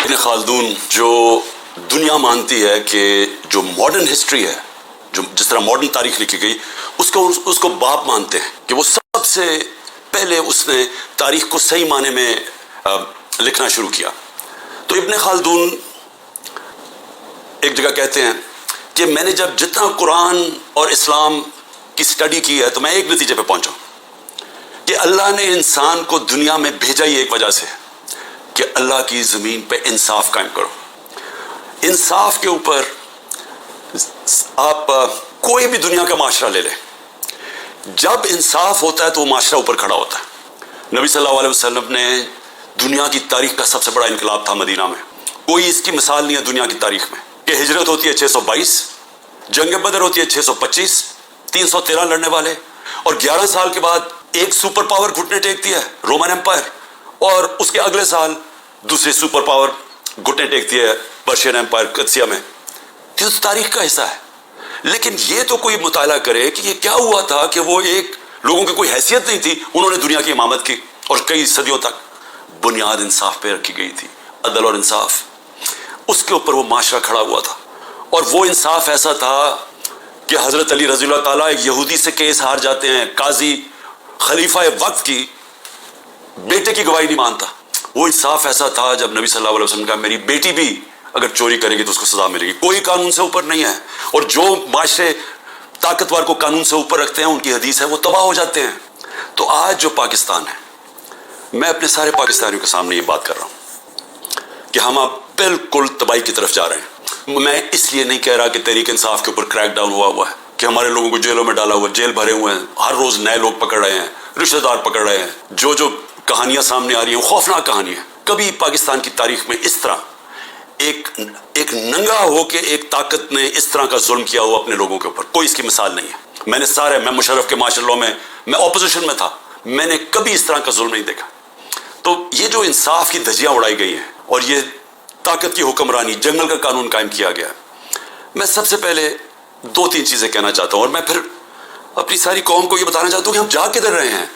ابن خلدون جو دنیا مانتی ہے کہ جو ماڈرن ہسٹری ہے، جو جس طرح ماڈرن تاریخ لکھی گئی، اس کو باپ مانتے ہیں کہ وہ سب سے پہلے اس نے تاریخ کو صحیح معنی میں لکھنا شروع کیا۔ تو ابن خلدون ایک جگہ کہتے ہیں کہ میں نے جب جتنا قرآن اور اسلام کی سٹڈی کی ہے تو میں ایک نتیجے پہ پہنچا کہ اللہ نے انسان کو دنیا میں بھیجا ہی ایک وجہ سے کہ اللہ کی زمین پہ انصاف قائم کرو۔ انصاف کے اوپر آپ کوئی بھی دنیا کا معاشرہ لے لیں، جب انصاف ہوتا ہے تو وہ معاشرہ اوپر کھڑا ہوتا ہے۔ نبی صلی اللہ علیہ وسلم نے دنیا کی تاریخ کا سب سے بڑا انقلاب تھا مدینہ میں، کوئی اس کی مثال نہیں ہے دنیا کی تاریخ میں، کہ ہجرت ہوتی ہے 622، جنگ بدر ہوتی ہے 625، 313 لڑنے والے، اور 11 سال کے بعد ایک سپر پاور گھٹنے ٹیکتی ہے رومن امپائر، اور اس کے اگلے سال دوسری سپر پاور گھٹنے ٹیکتی ہے پرشین امپائر قدسیہ میں۔ یہ تو تاریخ کا حصہ ہے، لیکن یہ تو کوئی مطالعہ کرے کہ یہ کیا ہوا تھا کہ وہ ایک لوگوں کی کوئی حیثیت نہیں تھی، انہوں نے دنیا کی امامت کی اور کئی صدیوں تک بنیاد انصاف پہ رکھی گئی تھی، عدل اور انصاف، اس کے اوپر وہ معاشرہ کھڑا ہوا تھا۔ اور وہ انصاف ایسا تھا کہ حضرت علی رضی اللہ تعالیٰ ایک یہودی سے کیس ہار جاتے ہیں، قاضی خلیفہ وقت کی بیٹے کی گواہی نہیں مانتا۔ وہ انصاف ایسا تھا جب نبی صلی اللہ علیہ وسلم کا میری بیٹی بھی اگر چوری کرے گی تو اس کو سزا ملے گی، کوئی قانون سے اوپر نہیں ہے، اور جو معاشرے طاقتور کو قانون سے اوپر رکھتے ہیں ان کی حدیث ہے وہ تباہ ہو جاتے ہیں۔ تو آج جو پاکستان ہے، میں اپنے سارے پاکستانیوں کے سامنے یہ بات کر رہا ہوں کہ ہم اب بالکل تباہی کی طرف جا رہے ہیں۔ میں اس لیے نہیں کہہ رہا کہ تحریک انصاف کے اوپر کریک ڈاؤن ہوا ہے، کہ ہمارے لوگوں کو جیلوں میں ڈالا ہوا ہے، جیل بھرے ہوئے ہیں، ہر روز نئے لوگ پکڑ رہے ہیں، رشتہ دار پکڑ رہے ہیں، جو کہانیاں سامنے آ رہی ہیں خوفناک کہانیاں۔ کبھی پاکستان کی تاریخ میں اس طرح ایک ننگا ہو کے ایک طاقت نے اس طرح کا ظلم کیا ہوا اپنے لوگوں کے اوپر، کوئی اس کی مثال نہیں ہے۔ میں مشرف کے معاشرے میں اپوزیشن میں تھا، میں نے کبھی اس طرح کا ظلم نہیں دیکھا۔ تو یہ جو انصاف کی دھجیاں اڑائی گئی ہیں اور یہ طاقت کی حکمرانی، جنگل کا قانون قائم کیا گیا، میں سب سے پہلے 2-3 چیزیں کہنا چاہتا ہوں، اور میں پھر اپنی ساری قوم کو یہ بتانا چاہتا ہوں کہ ہم جا کدھر رہے ہیں۔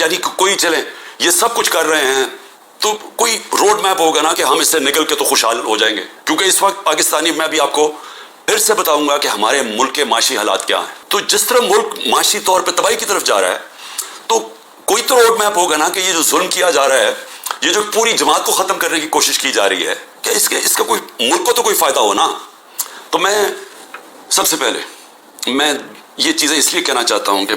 یعنی کوئی چلیں یہ سب کچھ کر رہے ہیں تو کوئی روڈ میپ ہوگا نا کہ ہم اس سے نکل کے تو خوشحال ہو جائیں گے، کیونکہ اس وقت پاکستانی، میں بھی آپ کو پھر سے بتاؤں گا کہ ہمارے ملک کے معاشی حالات کیا ہیں۔ تو جس طرح ملک معاشی طور پہ تباہی کی طرف جا رہا ہے تو کوئی تو روڈ میپ ہوگا نا کہ یہ جو ظلم کیا جا رہا ہے، یہ جو پوری جماعت کو ختم کرنے کی کوشش کی جا رہی ہے، کہ اس کا کوئی ملک کو تو کوئی فائدہ ہو نا۔ تو میں سب سے پہلے میں یہ چیزیں اس لیے کہنا چاہتا ہوں کہ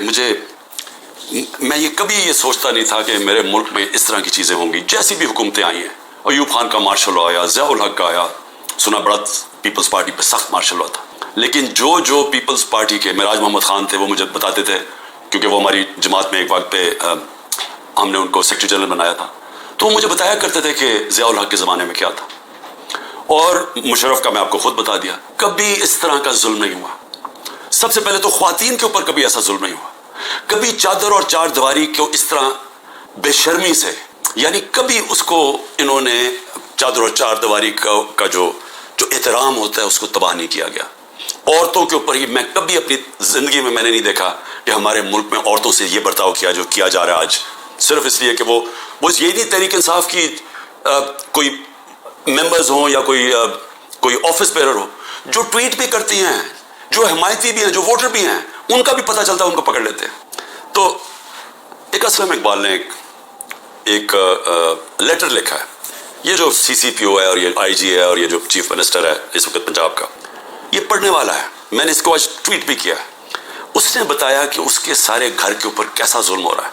میں یہ کبھی یہ سوچتا نہیں تھا کہ میرے ملک میں اس طرح کی چیزیں ہوں گی۔ جیسی بھی حکومتیں آئی ہیں، ایوب خان کا مارشل لا آیا، ضیاء الحق کا آیا، سنا بڑا پیپلز پارٹی پہ سخت مارشل لا تھا، لیکن جو پیپلز پارٹی کے معراج محمد خان تھے وہ مجھے بتاتے تھے، کیونکہ وہ ہماری جماعت میں ایک وقت پہ ہم نے ان کو سیکرٹری جنرل بنایا تھا، تو وہ مجھے بتایا کرتے تھے کہ ضیاء الحق کے زمانے میں کیا تھا، اور مشرف کا میں آپ کو خود بتا دیا، کبھی اس طرح کا ظلم نہیں ہوا۔ سب سے پہلے تو خواتین کے اوپر کبھی ایسا ظلم نہیں ہوا، کبھی چادر اور چار دیواری کو اس طرح بے شرمی سے، یعنی کبھی اس کو انہوں نے چادر اور چار دیواری کا جو احترام ہوتا ہے اس کو تباہ نہیں کیا گیا۔ عورتوں کے اوپر ہی میں کبھی اپنی زندگی میں نے نہیں دیکھا کہ ہمارے ملک میں عورتوں سے یہ برتاؤ کیا جو کیا جا رہا ہے آج، صرف اس لیے کہ وہ یہ نہیں تحریک انصاف کی کوئی ممبرز ہوں یا کوئی آفس بیرر ہو، جو ٹویٹ بھی کرتی ہیں، جو حمایتی بھی ہیں، جو ووٹر بھی ہیں، ان کا بھی پتہ چلتا ہے، ان کو پکڑ لیتے ہیں۔ تو ایک اسلم اقبال نے ایک لیٹر لکھا ہے، یہ جو CCPO ہے اور یہ IG ہے اور یہ جو چیف منسٹر ہے اس وقت پنجاب کا، یہ پڑھنے والا ہے، میں نے اس کو آج ٹویٹ بھی کیا ہے۔ اس نے بتایا کہ اس کے سارے گھر کے اوپر کیسا ظلم ہو رہا ہے،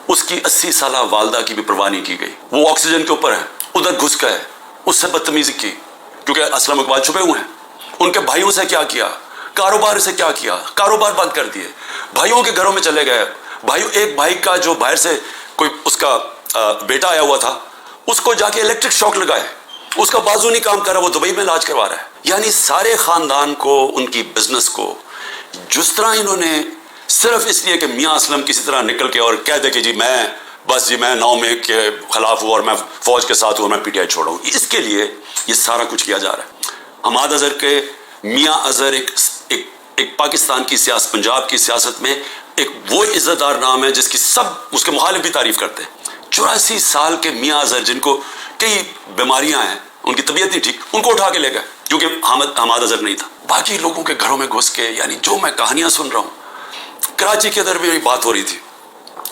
اس کی 80 سالہ والدہ کی بھی پرواہ نہیں کی گئی، وہ آکسیجن کے اوپر ہے، ادھر گھس گئے، اس سے بدتمیزی کی، کیونکہ اسلم اقبال چھپے ہوئے ہیں۔ ان کے بھائیوں سے کیا کیا، کاروبار سے کیا کیا، کاروبار بند کر دیے، بھائیوں کے گھروں میں چلے گئے، ایک بھائی کا جو باہر سے کوئی اس کا بیٹا آیا ہوا تھا، اس کو جا کے الیکٹرک شاک لگائے، اس کا بازو نہیں کام کر رہا، وہ دبئی میں علاج کروا رہا ہے۔ یعنی سارے خاندان کو، ان کی بزنس کو، جس طرح انہوں نے صرف اس لیے کہ میاں اسلم کسی طرح نکل کے اور کہہ دے کہ میں 9 مئی کے خلاف ہوں اور میں فوج کے ساتھ ہوں اور میں PTI چھوڑا ہوں، اس کے لیے یہ سارا کچھ کیا جا رہا ہے۔ حماد اظہر کے میاں اظہر ایک پاکستان کی سیاست، پنجاب کی سیاست میں ایک وہ عزت دار نام ہے جس کی سب اس کے مخالف بھی تعریف کرتے ہیں۔ 84 سال کے میاں اظہر، جن کو کئی بیماریاں ہیں، ان کی طبیعت نہیں ٹھیک, ان کو اٹھا کے لے گئے کیونکہ حماد اظہر نہیں تھا. باقی لوگوں کے گھروں میں گھس کے, یعنی جو میں کہانیاں سن رہا ہوں, کراچی کے اندر بھی بات ہو رہی تھی.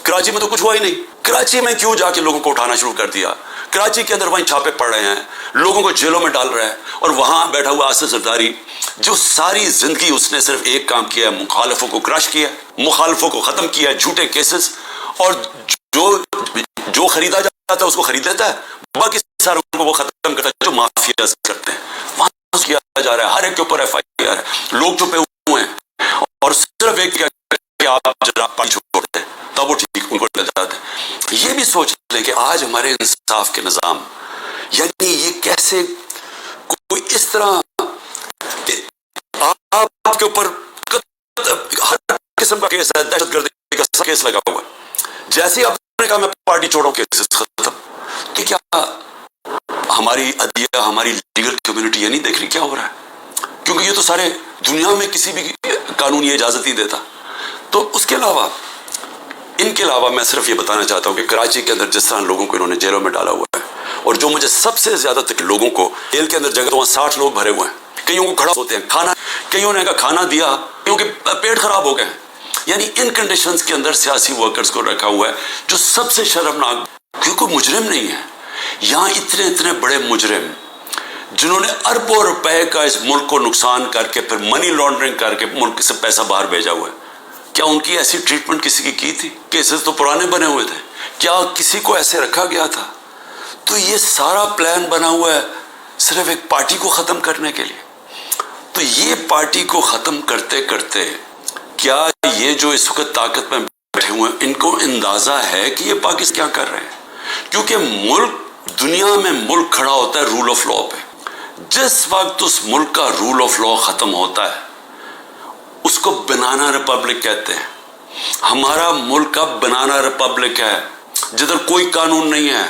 کراچی میں تو کچھ ہوا ہی نہیں. کراچی میں کیوں جا کے لوگوں کو اٹھانا شروع کر دیا؟ کراچی کے اندر وہیں چھاپے پڑ رہے ہیں, لوگوں کو جیلوں میں ڈال رہا ہے, اور وہاں بیٹھا ہوا آصف زرداری جو ساری زندگی اس نے صرف ایک کام کیا ہے, مخالفوں کو کرش کیا, مخالفوں کو ختم کیا, جھوٹے کیسز, اور جو خریدا جاتا ہے اس کو خرید لیتا ہے, باقی ساروں کو وہ ختم کرتا ہے جو مافیا کرتے ہیں. وہاں کیا جا رہا ہے, ہر ایک کے اوپر ایف آئی آر ہے, لوگ چھپے ہوئے ہیں, اور صرف ایک کہ آپ جناب پانی چھوڑ دیں تب وہ ٹھیک ان کو لے جاتے ہیں. یہ بھی سوچ لیں کہ آج ہمارے انصاف کے نظام, یعنی یہ کیسے کوئی اس طرح آپ کے اوپر ہر قسم کا کیس ہے, دہشت گردی کا کیس لگا ہوا ہے, جیسے آپ نے کہا میں پارٹی چھوڑوں کیسز ختم, کہ کیا ہماری عدلیہ, ہماری لیگل کمیونٹی یہ نہیں دیکھ رہی کیا ہو رہا ہے؟ کیونکہ یہ تو سارے دنیا میں کسی بھی قانون یہ اجازت نہیں دیتا. تو اس کے علاوہ, ان کے علاوہ میں صرف یہ بتانا چاہتا ہوں کہ کراچی کے اندر جس طرح لوگوں کو انہوں نے جیلوں میں ڈالا ہوا ہے, اور جو مجھے سب سے زیادہ تک لوگوں کو جیل کے اندر جگہ, وہاں 60 لوگ بھرے ہوئے ہیں, کئیوں کو کھڑا ہوتے ہیں, کھانا کئیوں نے کھانا دیا کیونکہ پیٹ خراب ہو گئے ہیں. یعنی ان کنڈیشنز کے اندر سیاسی ورکرز کو رکھا ہوا ہے, جو سب سے شرمناک, کیونکہ کوئی مجرم نہیں ہے یہاں. اتنے بڑے مجرم جنہوں نے اربوں روپے کا اس ملک کو نقصان کر کے پھر منی لانڈرنگ کر کے ملک سے پیسہ باہر بھیجا ہوا ہے, کیا ان کی ایسی ٹریٹمنٹ کسی کی تھی؟ کیسز تو پرانے بنے ہوئے تھے, کیا کسی کو ایسے رکھا گیا تھا؟ تو یہ سارا پلان بنا ہوا ہے صرف ایک پارٹی کو ختم کرنے کے لیے. تو یہ پارٹی کو ختم کرتے کرتے کیا یہ جو اس وقت طاقت میں بیٹھے ہوئے ہیں, ان کو اندازہ ہے کہ یہ پاکستان کیا کر رہے ہیں؟ کیونکہ ملک, دنیا میں ملک کھڑا ہوتا ہے رول آف لا پہ. جس وقت اس ملک کا رول آف لا ختم ہوتا ہے اس کو بنانا ریپبلک کہتے ہیں. ہمارا ملک اب بنانا ریپبلک ہے, جدھر کوئی قانون نہیں ہے,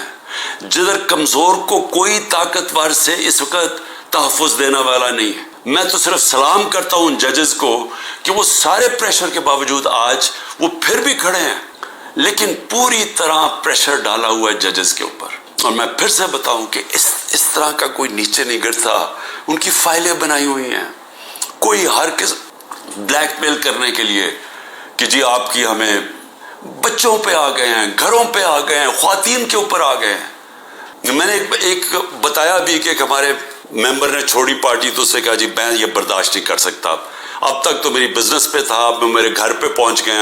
جدھر کمزور کو کوئی طاقتور سے اس وقت تحفظ دینا والا نہیں ہے. میں تو صرف سلام کرتا ہوں ان ججز کو کہ وہ سارے پریشر کے باوجود آج وہ پھر بھی کھڑے ہیں, لیکن پوری طرح پریشر ڈالا ہوا ہے ججز کے اوپر. اور میں پھر سے بتاؤں کہ اس طرح کا کوئی نیچے نہیں گرتا. ان کی فائلیں بنائی ہوئی ہیں, کوئی ہر کس بلیک میل کرنے کے لیے کہ جی آپ کی, ہمیں بچوں پہ آ گئے ہیں, گھروں پہ آ گئے ہیں, خواتین کے اوپر آ گئے ہیں. میں نے ایک بتایا بھی کہ ایک ہمارے ممبر نے چھوڑی پارٹی, تو اس سے کہا جی میں یہ برداشت نہیں کر سکتا, اب تک تو میری بزنس پہ تھا, اب میرے گھر پہ پہنچ گئے,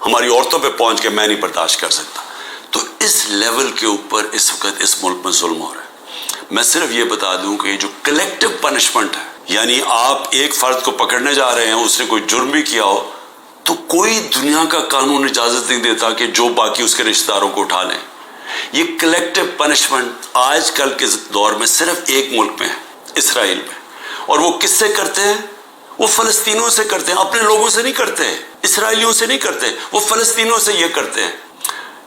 ہماری عورتوں پہ پہنچ گئے, میں نہیں برداشت کر سکتا. تو اس لیول کے اوپر اس وقت اس ملک میں ظلم ہو رہا ہے. میں صرف یہ بتا دوں کہ یہ جو کلیکٹو پنشمنٹ ہے, یعنی آپ ایک فرد کو پکڑنے جا رہے ہیں, اس نے کوئی جرم بھی کیا ہو, تو کوئی دنیا کا قانون اجازت نہیں دیتا کہ جو باقی اس کے رشتہ داروں کو اٹھا لیں. یہ کلیکٹو پنشمنٹ آج کل کے دور میں صرف ایک ملک میں ہے, اسرائیل میں. اور وہ کس سے کرتے ہیں؟ وہ فلسطینیوں سے کرتے ہیں, اپنے لوگوں سے نہیں کرتے, اسرائیلیوں سے نہیں کرتے, وہ فلسطینیوں سے یہ کرتے ہیں.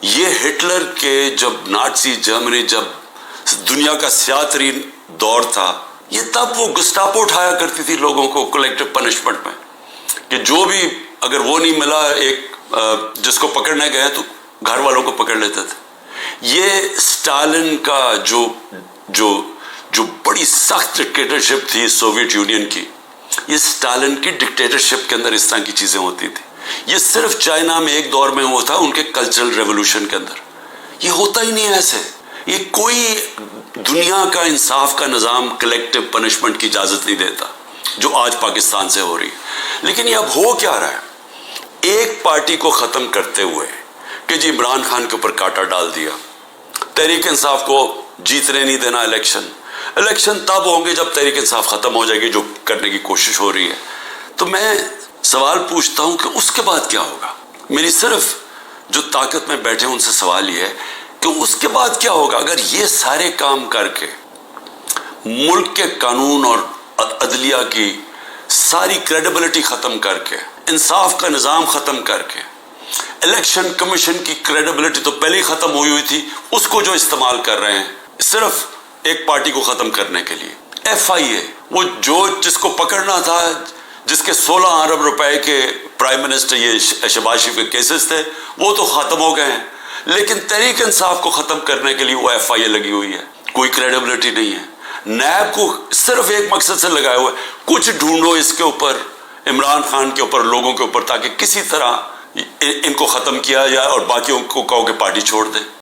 یہ ہٹلر کے جب نازی جرمنی, جب دنیا کا سیاہ ترین دور تھا, یہ تب وہ گسٹاپو اٹھایا کرتی تھی لوگوں کو کلیکٹو پنشمنٹ میں, کہ جو بھی اگر وہ نہیں ملا, ایک جس کو پکڑنے گئے تو گھر والوں کو پکڑ لیتے تھے. یہ اسٹالن کا جو بڑی سخت ڈکٹیٹرشپ تھی سوویت یونین کی, یہ اسٹالن کی ڈکٹیٹرشپ کے اندر اس طرح کی چیزیں ہوتی تھی. یہ صرف چائنا میں ایک دور میں ہوا تھا, ان کے کلچرل ریولوشن کے اندر. یہ ہوتا ہی نہیں ایسے. یہ کوئی دنیا کا انصاف کا نظام کلیکٹو پنشمنٹ کی اجازت نہیں دیتا, جو آج پاکستان سے ہو رہی ہے. لیکن یہ اب ہو کیا رہا ہے؟ ایک پارٹی کو ختم کرتے ہوئے کہ جی عمران خان کے اوپر کاٹا ڈال دیا, تحریک انصاف کو جیتنے نہیں دینا الیکشن تب ہوں گے جب تحریک انصاف ختم ہو جائے گی, جو کرنے کی کوشش ہو رہی ہے. تو میں سوال پوچھتا ہوں کہ اس کے بعد کیا ہوگا؟ میری صرف جو طاقت میں بیٹھے ان سے سوال یہ ہے کہ اس کے بعد کیا ہوگا اگر یہ سارے کام کر کے ملک کے قانون اور عدلیہ کی ساری کریڈیبلٹی ختم کر کے, انصاف کا نظام ختم کر کے, الیکشن کمیشن کی کریڈیبلٹی تو پہلے ہی ختم ہوئی تھی, اس کو جو استعمال کر رہے ہیں صرف ایک پارٹی کو ختم کرنے کے لیے. ایف آئی اے, وہ جس کو پکڑنا تھا, جس کے 16 ارب روپے کے پرائم منسٹر یہ شہباز شریف کے کیسز تھے, وہ تو ختم ہو گئے ہیں, لیکن تحریک انصاف کو ختم کرنے کے لیے وہ ایف آئی اے لگی ہوئی ہے. کوئی کریڈیبلٹی نہیں ہے. نیب کو صرف ایک مقصد سے لگایا ہوا ہے، کچھ ڈھونڈو اس کے اوپر، عمران خان کے اوپر، لوگوں کے اوپر، تاکہ کسی طرح ان کو ختم کیا جائے اور باقیوں کو کہو کہ پارٹی چھوڑ دیں۔